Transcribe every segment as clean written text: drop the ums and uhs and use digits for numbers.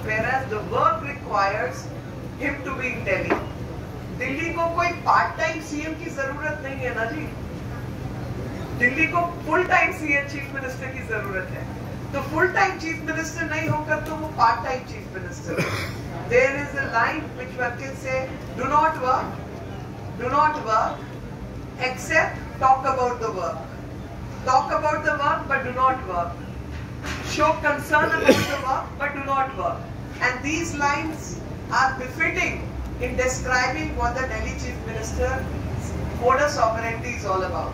whereas the work requires him to be in Delhi. Delhi को कोई part time CM की जरूरत नहीं है ना जी, दिल्ली को full time CM chief minister की जरूरत है। तो फुल टाइम चीफ मिनिस्टर नहीं होकर तो वो part time chief minister. There is a line which one can say, do not work except talk about the work. Talk about the work but do not work. Show concern about the work but do not work. And these lines are befitting in describing what the Delhi Chief Minister's modus operandi is all about.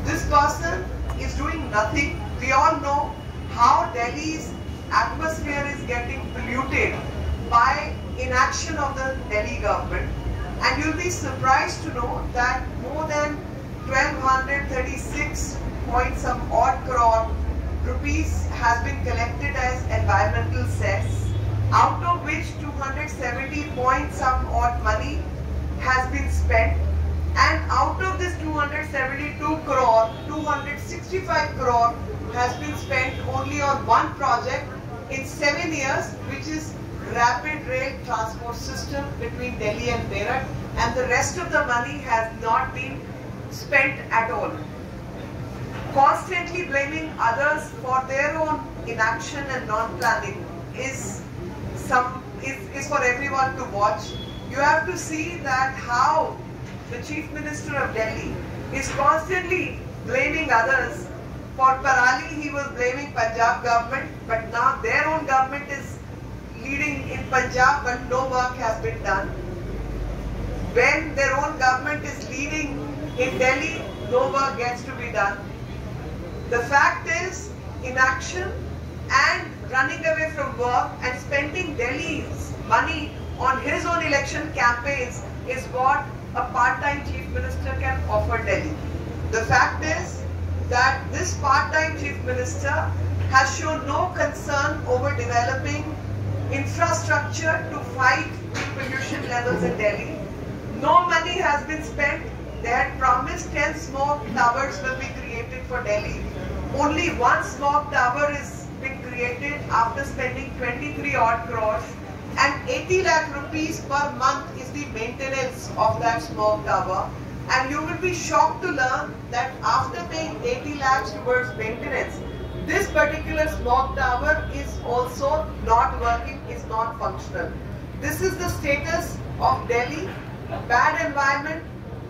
This person is doing nothing. We all know how Delhi's atmosphere is getting polluted by inaction of the Delhi government. And you'll be surprised to know that more than 1236 point some odd crore rupees has been collected as environmental cess, out of which 270 point some odd money has been spent, and out of this 272 crore, 265 crore has been spent only on one project in 7 years, which is rapid rail transport system between Delhi and Meerut, and the rest of the money has not been spent at all. Constantly blaming others for their own inaction and non-planning is for everyone to watch. You have to see that how the Chief Minister of Delhi is constantly blaming others. For Parali, he was blaming Punjab government, but now their own government is leading in Punjab, but no work has been done. When their own government is leading in Delhi, no work gets to be done. The fact is, inaction and running away from work and spending Delhi's money on his own election campaigns is what a part-time chief minister can offer Delhi. The fact is that this part-time chief minister has shown no concern over developing infrastructure to fight the pollution levels in Delhi. No money has been spent. They had promised 10 smoke towers will be created for Delhi. Only one smoke tower is been created after spending 23 odd crores, and 80 lakh rupees per month is the maintenance of that smoke tower. And you will be shocked to learn that after paying 80 lakhs towards maintenance, this particular smoke tower is also not working, is not functional. This is the status of Delhi: bad environment,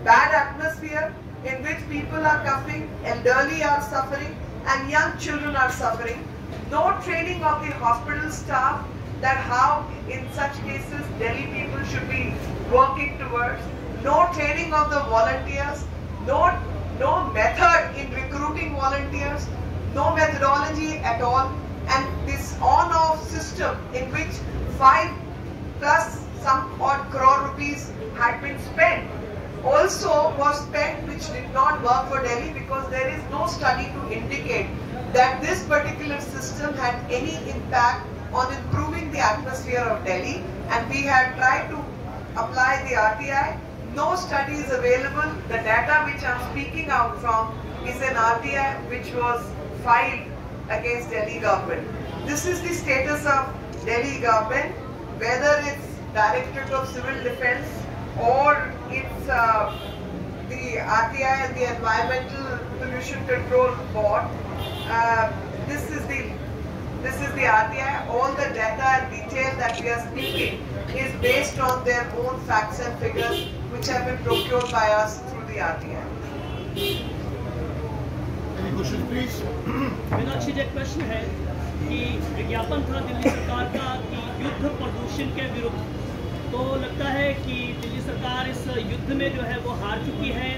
bad atmosphere in which people are coughing, elderly are suffering, and young children are suffering. No training of the hospital staff that how in such cases Delhi people should be working towards. No training of the volunteers, no method in recruiting volunteers, no methodology at all, and this on-off system in which 5 plus some odd crore rupees had been spent also was spent, which did not work for Delhi, because there is no study to indicate that this particular system had any impact on improving the atmosphere of Delhi, and we had tried to apply the RTI. No study is available. The data which I am speaking out from is an RTI which was filed against Delhi government. This is the status of Delhi government, whether it's Directorate of Civil Defence or it's the RTI and the Environmental Pollution Control Board. This is the RTI. All the data and detail that we are speaking is based on their own facts and figures which have been procured by us through the RTI. Any question, please? Meenakshi ji, एक प्रश्न है कि विज्ञापन था दिल्ली सरकार का कि युद्ध प्रदूषण के विरुद्ध, तो लगता है कि दिल्ली सरकार इस युद्ध में जो है वो हार चुकी है,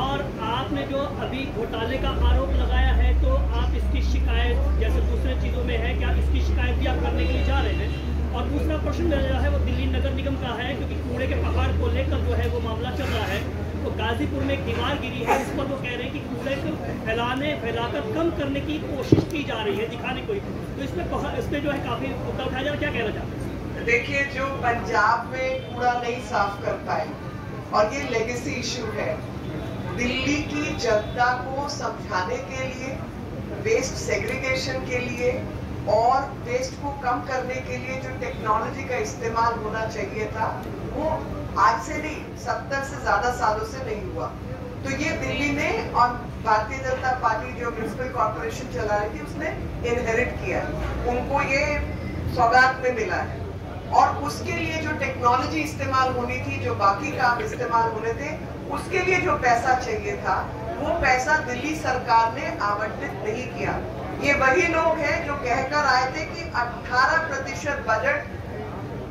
और आपने जो अभी घोटाले का आरोप लगाया है, तो आप इसकी शिकायत जैसे दूसरे चीज़ों में है, क्या इसकी शिकायत भी आप करने के लिए जा रहे हैं? और दूसरा प्रश्न मेरा जो है वो दिल्ली नगर निगम का है, क्योंकि कूड़े के पहाड़ को लेकर जो है वो मामला चल रहा है। तो गाजीपुर में एक दीवार गिरी है, इस पर वो कह रहे हैं कि कूड़े को फैलाकर कम करने की कोशिश की जा रही है, दिखाने को। तो इसमें जो है काफ़ी मुद्दा उठाया जा रहा है, क्या कहना चाहते हैं? देखिए, जो पंजाब में कूड़ा नहीं साफ कर पाए, और ये लेगेसी इशू है, दिल्ली की जनता को समझाने के लिए, वेस्ट सेग्रीगेशन के लिए और वेस्ट को कम करने के लिए जो टेक्नोलॉजी का इस्तेमाल होना चाहिए था वो आज से नहीं 70 से ज्यादा सालों से नहीं हुआ। तो ये दिल्ली ने और भारतीय जनता पार्टी जो म्युनिसिपल कॉर्पोरेशन चला रही थी उसने इनहेरिट किया, उनको ये सौगात में मिला है। और उसके लिए जो टेक्नोलॉजी इस्तेमाल होनी थी, जो बाकी काम इस्तेमाल होने थे, उसके लिए जो पैसा चाहिए था वो पैसा दिल्ली सरकार ने आवंटित नहीं किया। ये वही लोग हैं जो कहकर आए थे कि 18% बजट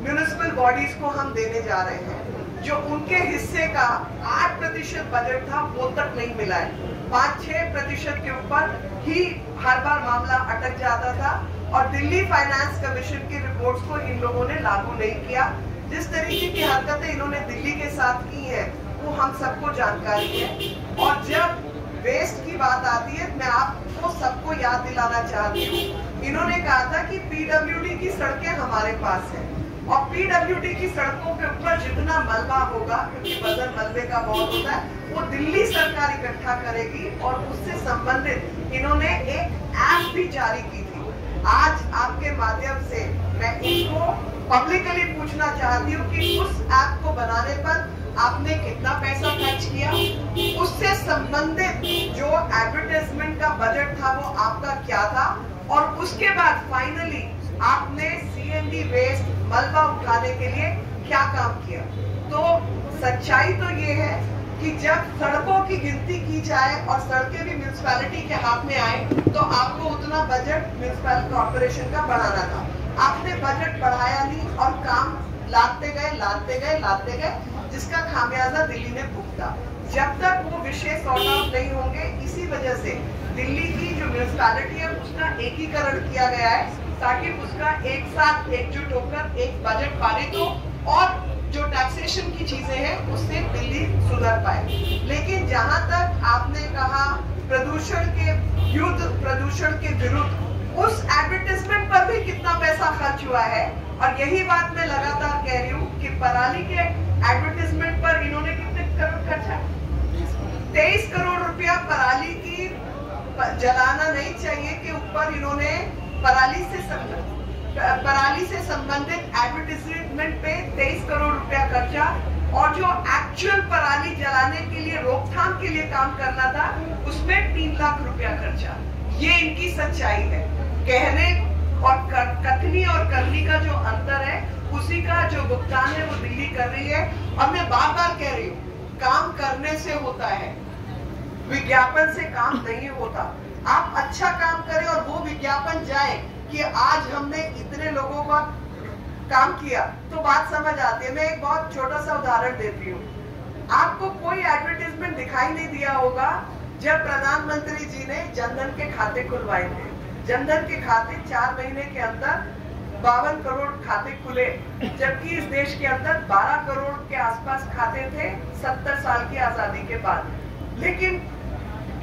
म्युनिसिपल बॉडीज को हम देने जा रहे हैं, जो उनके हिस्से का 8% बजट था वो तक नहीं मिला है। 5-6% के ऊपर ही हर बार मामला अटक जाता था और दिल्ली फाइनेंस कमीशन की रिपोर्ट्स को इन लोगों ने लागू नहीं किया। जिस तरीके की हरकतें इन्होंने दिल्ली के साथ की है वो हम सबको जानकारी है। और जब वेस्ट की बात आती है, मैं आपको सबको याद दिलाना चाहती हूँ, इन्होंने कहा था कि पीडब्ल्यूडी की सड़कें हमारे पास है और पीडब्ल्यूडी की सड़कों के ऊपर जितना मलबा होगा, क्योंकि वजन मलबे का बहुत होता है, वो दिल्ली सरकार इकट्ठा करेगी और उससे संबंधित इन्होंने एक ऐप भी जारी की थी। आज आपके माध्यम से मैं इनको पब्लिकली पूछना चाहती हूँ कि उस ऐप को बनाने पर आपने कितना पैसा खर्च किया, उससे संबंधित जो एडवर्टाइजमेंट का बजट था वो आपका क्या था, और उसके बाद फाइनली आपने सीएनडी वेस्ट मलबा उठाने के लिए क्या काम किया। तो सच्चाई तो ये है कि जब सड़कों की गिनती की जाए और सड़कें भी म्युनिसिपैलिटी के हाथ में आए तो आपको उतना बजट म्युनिसिपल कॉर्पोरेशन का बढ़ाना था। आपने बजट बढ़ाया नहीं और काम लाते गए, जिसका खामियाजा दिल्ली ने भुगता। जब तक वो विषय सॉर्ट आउट नहीं होंगे, इसी वजह से दिल्ली की जो म्युनिसिपैलिटी है उसका एकीकरण किया गया है ताकि उसका एक साथ एकजुट होकर एक बजट पारित हो और जो टैक्सेशन की चीजें हैं उससे दिल्ली सुधर पाए। लेकिन जहां तक आपने कहा प्रदूषण के विरुद्ध, उस एडवर्टाइजमेंट पर भी कितना पैसा खर्च हुआ है। और यही बात मैं लगातार कह रही हूँ कि पराली के एडवर्टाइजमेंट पर इन्होंने कितने करोड़ खर्चा, 23 करोड़ रुपया पराली की जलाना नहीं चाहिए के ऊपर इन्होंने पराली से संबंधित एडवर्टाइजमेंट पे 23 करोड़ रुपया खर्चा, और जो एक्चुअल पराली जलाने के लिए रोकथाम के लिए काम करना था उसमें 3 लाख रुपया खर्चा। ये इनकी सच्चाई है। कहने और कथनी और करनी का जो अंतर है, उसी का जो भुगतान है वो दिल्ली कर रही है। और मैं बार बार कह रही हूँ, काम करने से होता है, विज्ञापन से काम नहीं होता। आप अच्छा काम करें और वो विज्ञापन जाए कि आज हमने इतने लोगों का काम किया, तो बात समझ आती है। मैं एक बहुत छोटा सा उदाहरण देती हूँ। आपको कोई एडवर्टाइजमेंट दिखाई नहीं दिया होगा जब प्रधानमंत्री जी ने जनधन के खाते खुलवाए थे। जनधन के खाते 4 महीने के अंदर 52 करोड़ खाते खुले, जबकि इस देश के अंदर 12 करोड़ के आसपास खाते थे 70 साल की आजादी के बाद। लेकिन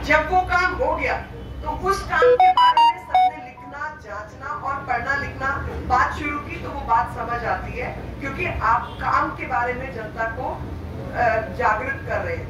जब वो काम हो गया तो उस काम के बारे में सबने लिखना, जांचना और पढ़ना लिखना बात शुरू की, तो वो बात समझ आती है क्योंकि आप काम के बारे में जनता को जागृत कर रहे हैं।